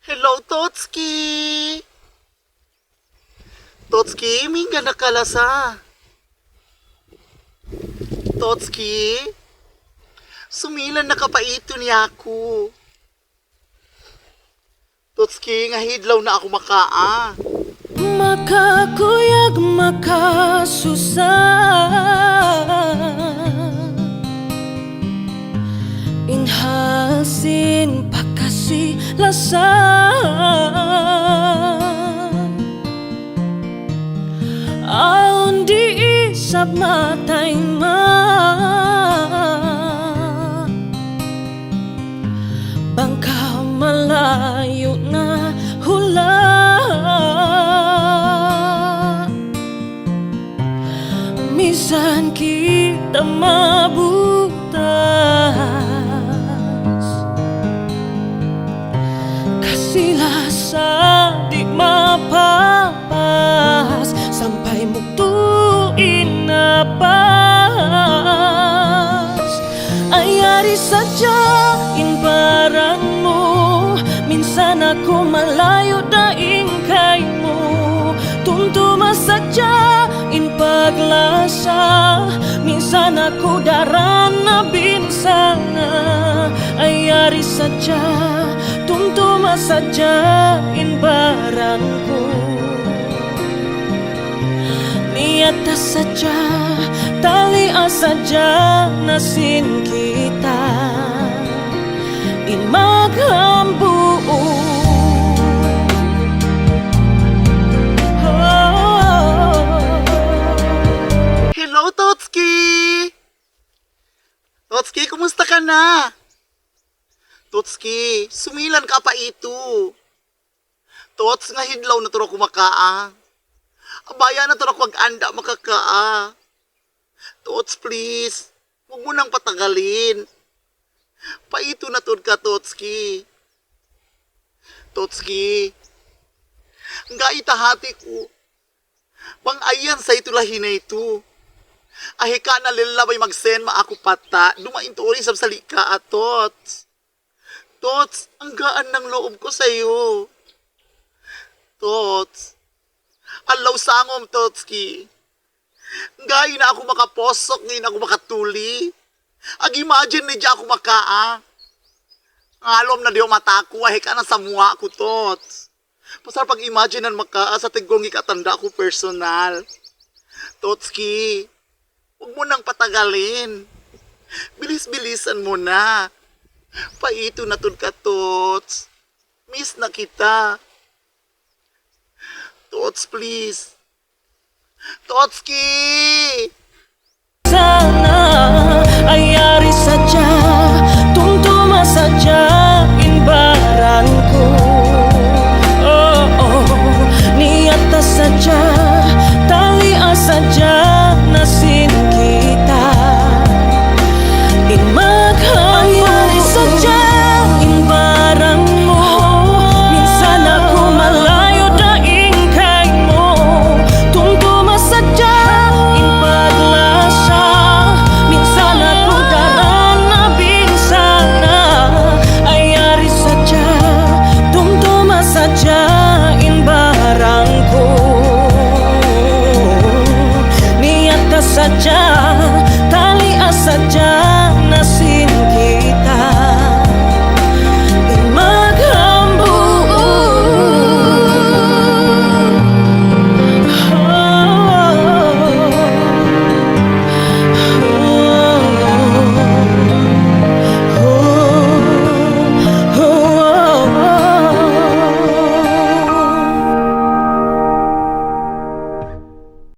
Hello, Totski! Totski, minga nakalasa. Totski, sumilan nakapaito niya ako. Totski, nga hidlaw na ako makaa. Makakuyag makasusa, inhalsin pakasilasan, aon di isab matay bangka malayo na hula. Minsan kita mabutas, kasilasa di mapapas, sampai muktuin na pas. Ayari saja inbaran mo, minsan ako malayo daing kay mo. Tuntuma saja in paglasa, minsan ako darana binsana. Ayari saja, tuntuma saja in barangku. Niata saja, talia saja nasin kita in maghambuo. Hello, Totski! Totski, kumusta ka na? Totski, sumilan ka pa ito. Tots, nga hidlaw na turo kumakaa. Abaya na turo anda makakaa. Tots, please. Huwag mo nang patagalin. Paito na tun ka, Totski. Totski, nga itahati ko. Pang-ayan sa itulahin na ito. Ahika na lilabay magsen maako pata. Dumain to rin sa salika at Tots. Tots, ang gaan ng loob ko sa'yo. Tots, alaw sangom, Totski. Ngayon na ako makaposok, ngayon ako makatuli. Ag-imagine na dyan ako makaa. Ngalom na diyo matako, ahika na sa muha ko, Tots. Pasal pag-imagine na makaa sa tigong ikatanda ko personal. Totski, huwag mo nang patagalin. Bilis-bilisan mo na. Paito na tun ka, Tots. Miss na kita. Tots, please. Totski! Sana ayari saja, tuntuma saja